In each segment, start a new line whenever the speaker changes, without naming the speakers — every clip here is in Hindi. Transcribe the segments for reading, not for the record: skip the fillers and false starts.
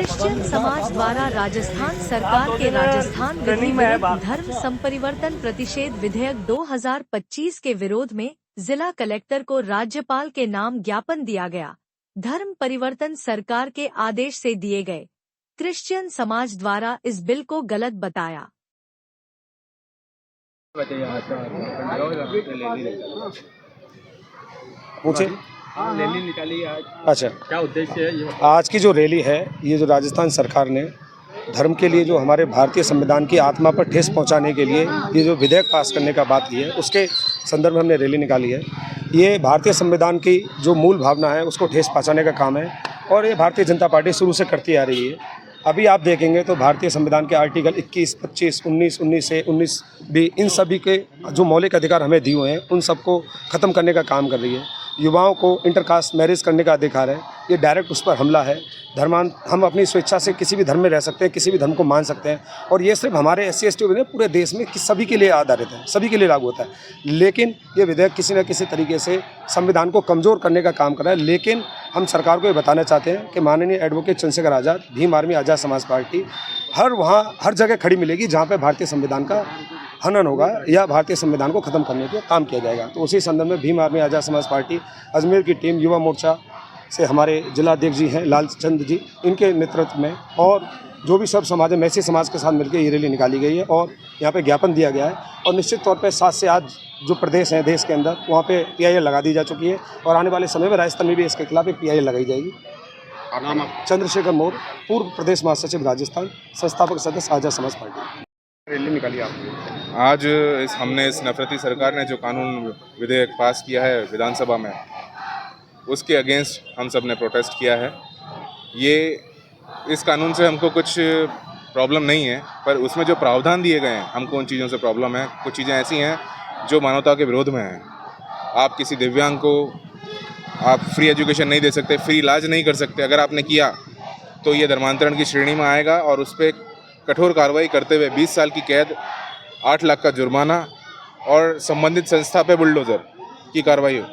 क्रिश्चियन समाज द्वारा राजस्थान सरकार के राजस्थान विधि विरुद्ध धर्म संपरिवर्तन प्रतिषेध विधेयक 2025 के विरोध में जिला कलेक्टर को राज्यपाल के नाम ज्ञापन दिया गया। धर्म परिवर्तन सरकार के आदेश से दिए गए। क्रिश्चियन समाज द्वारा इस बिल को गलत बताया।
पूछे
रैली निकाली आज,
अच्छा,
क्या उद्देश्य है ये?
आज की जो रैली है, ये जो राजस्थान सरकार ने धर्म के लिए जो हमारे भारतीय संविधान की आत्मा पर ठेस पहुंचाने के लिए ये जो विधेयक पास करने का बात की है, उसके संदर्भ में हमने रैली निकाली है। ये भारतीय संविधान की जो मूल भावना है उसको ठेस पहुंचाने का काम है और ये भारतीय जनता पार्टी शुरू से करती आ रही है। अभी आप देखेंगे तो भारतीय संविधान के आर्टिकल 21, 25, 19 से 19 भी इन सभी के जो मौलिक अधिकार हमें दिए हुए हैं उन सबको ख़त्म करने का काम कर रही है। युवाओं को इंटरकास्ट मैरिज करने का अधिकार है, ये डायरेक्ट उस पर हमला है। हम अपनी स्वेच्छा से किसी भी धर्म में रह सकते हैं, किसी भी धर्म को मान सकते हैं और ये सिर्फ हमारे SC ST नहीं, पूरे देश में सभी के लिए आधारित है, सभी के लिए लागू होता है। लेकिन ये विधेयक किसी न किसी तरीके से संविधान को कमज़ोर करने का काम कर रहा है। लेकिन हम सरकार को ये बताना चाहते हैं कि माननीय एडवोकेट चंद्रशेखर आज़ाद, भीम आर्मी आज़ाद समाज पार्टी हर जगह खड़ी मिलेगी जहाँ पे भारतीय संविधान का हनन होगा या भारतीय संविधान को ख़त्म करने का काम किया जाएगा। तो उसी संदर्भ में भीम आर्मी आज़ाद समाज पार्टी अजमेर की टीम युवा मोर्चा से हमारे जिला अध्यक्ष जी हैं लालचंद जी, इनके नेतृत्व में और जो भी सब समाज है, मैसी समाज के साथ मिलकर ये रैली निकाली गई है और यहाँ पे ज्ञापन दिया गया है। और निश्चित तौर पे 7 से 8 जो प्रदेश हैं देश के अंदर, वहाँ पे PIL लगा दी जा चुकी है और आने वाले समय में राजस्थान में भी इसके खिलाफ एक PIL लगाई जाएगी।
नाम
चंद्रशेखर मौर्य, पूर्व प्रदेश महासचिव राजस्थान, संस्थापक सदस्य आज़ाद समाज पार्टी। रैली निकाली आपने
आज हमने इस नफरती सरकार ने जो कानून विधेयक पास किया है विधानसभा में, उसके अगेंस्ट हम सब ने प्रोटेस्ट किया है। इस कानून से हमको कुछ प्रॉब्लम नहीं है, पर उसमें जो प्रावधान दिए गए हैं हमको उन चीज़ों से प्रॉब्लम है। कुछ चीज़ें ऐसी हैं जो मानवता के विरोध में हैं। आप किसी दिव्यांग को आप फ्री एजुकेशन नहीं दे सकते, फ्री इलाज नहीं कर सकते। अगर आपने किया तो ये धर्मांतरण की श्रेणी में आएगा और उस पर कठोर कार्रवाई करते हुए 20 साल की कैद, 8 लाख का जुर्माना और संबंधित संस्था पे बुलडोज़र की कार्रवाई हो,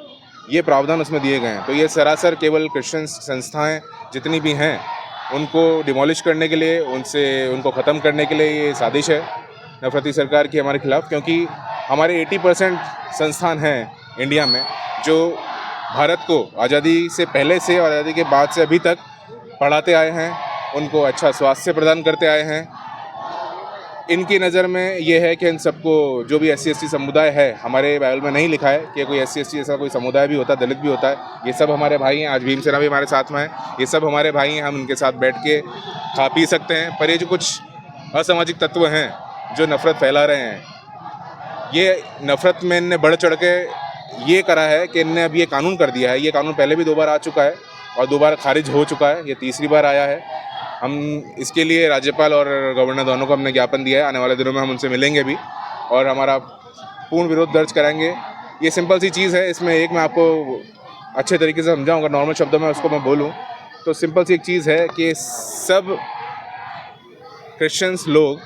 ये प्रावधान उसमें दिए गए हैं। तो ये सरासर केवल क्रिश्चियन संस्थाएं जितनी भी हैं उनको डिमोलिश करने के लिए, उनको ख़त्म करने के लिए ये साजिश है नफरती सरकार की हमारे खिलाफ। क्योंकि हमारे 80% संस्थान हैं इंडिया में जो भारत को आज़ादी से पहले से और आज़ादी के बाद से अभी तक पढ़ाते आए हैं, उनको अच्छा स्वास्थ्य प्रदान करते आए हैं। इनकी नज़र में ये है कि इन सबको, जो भी SC ST समुदाय है, हमारे बाइबल में नहीं लिखा है कि कोई SC ST ऐसा कोई समुदाय भी होता है, दलित भी होता है। ये सब हमारे भाई हैं। आज भीमसेना भी हमारे साथ में है। ये सब हमारे भाई हैं, हम इनके साथ बैठ के खा पी सकते हैं। पर ये जो कुछ असामाजिक तत्व हैं जो नफ़रत फैला रहे हैं, ये नफ़रत में इनने बढ़ चढ़ के ये करा है कि इनने अब ये कानून कर दिया है। ये कानून पहले भी 2 बार आ चुका है और 2 बार खारिज हो चुका है, ये तीसरी बार आया है। हम इसके लिए राज्यपाल और गवर्नर दोनों को हमने ज्ञापन दिया है। आने वाले दिनों में हम उनसे मिलेंगे भी और हमारा पूर्ण विरोध दर्ज कराएंगे। ये सिंपल सी चीज़ है। इसमें मैं आपको अच्छे तरीके से समझाऊंगा, नॉर्मल शब्दों में उसको मैं बोलूं तो सिंपल सी एक चीज़ है कि सब क्रिश्चियंस लोग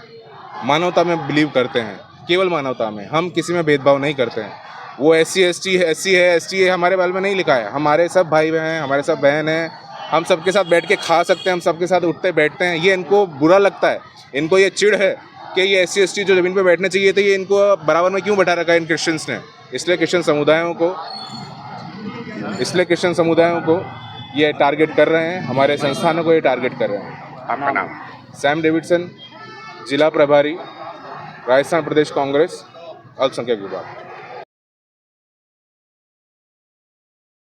मानवता में बिलीव करते हैं, केवल मानवता में। हम किसी में भेदभाव नहीं करते हैं। वो SC ST है, हमारे बारे में नहीं लिखा है। हमारे सब भाई बहन हैं, हमारे सब बहन हैं, हम सबके साथ बैठ के खा सकते हैं, हम सबके साथ उठते बैठते हैं। ये इनको बुरा लगता है, इनको ये चिढ़ है कि ये SC ST जो ज़मीन पे बैठने चाहिए थे, ये इनको बराबर में क्यों बैठा रखा है इन क्रिश्चियंस ने। इसलिए क्रिश्चियन समुदायों को ये टारगेट कर रहे हैं, हमारे संस्थानों को ये टारगेट कर रहे हैं।
आपका नाम?
सैम डेविडसन, जिला प्रभारी, राजस्थान प्रदेश कांग्रेस, अल्पसंख्यक विभाग।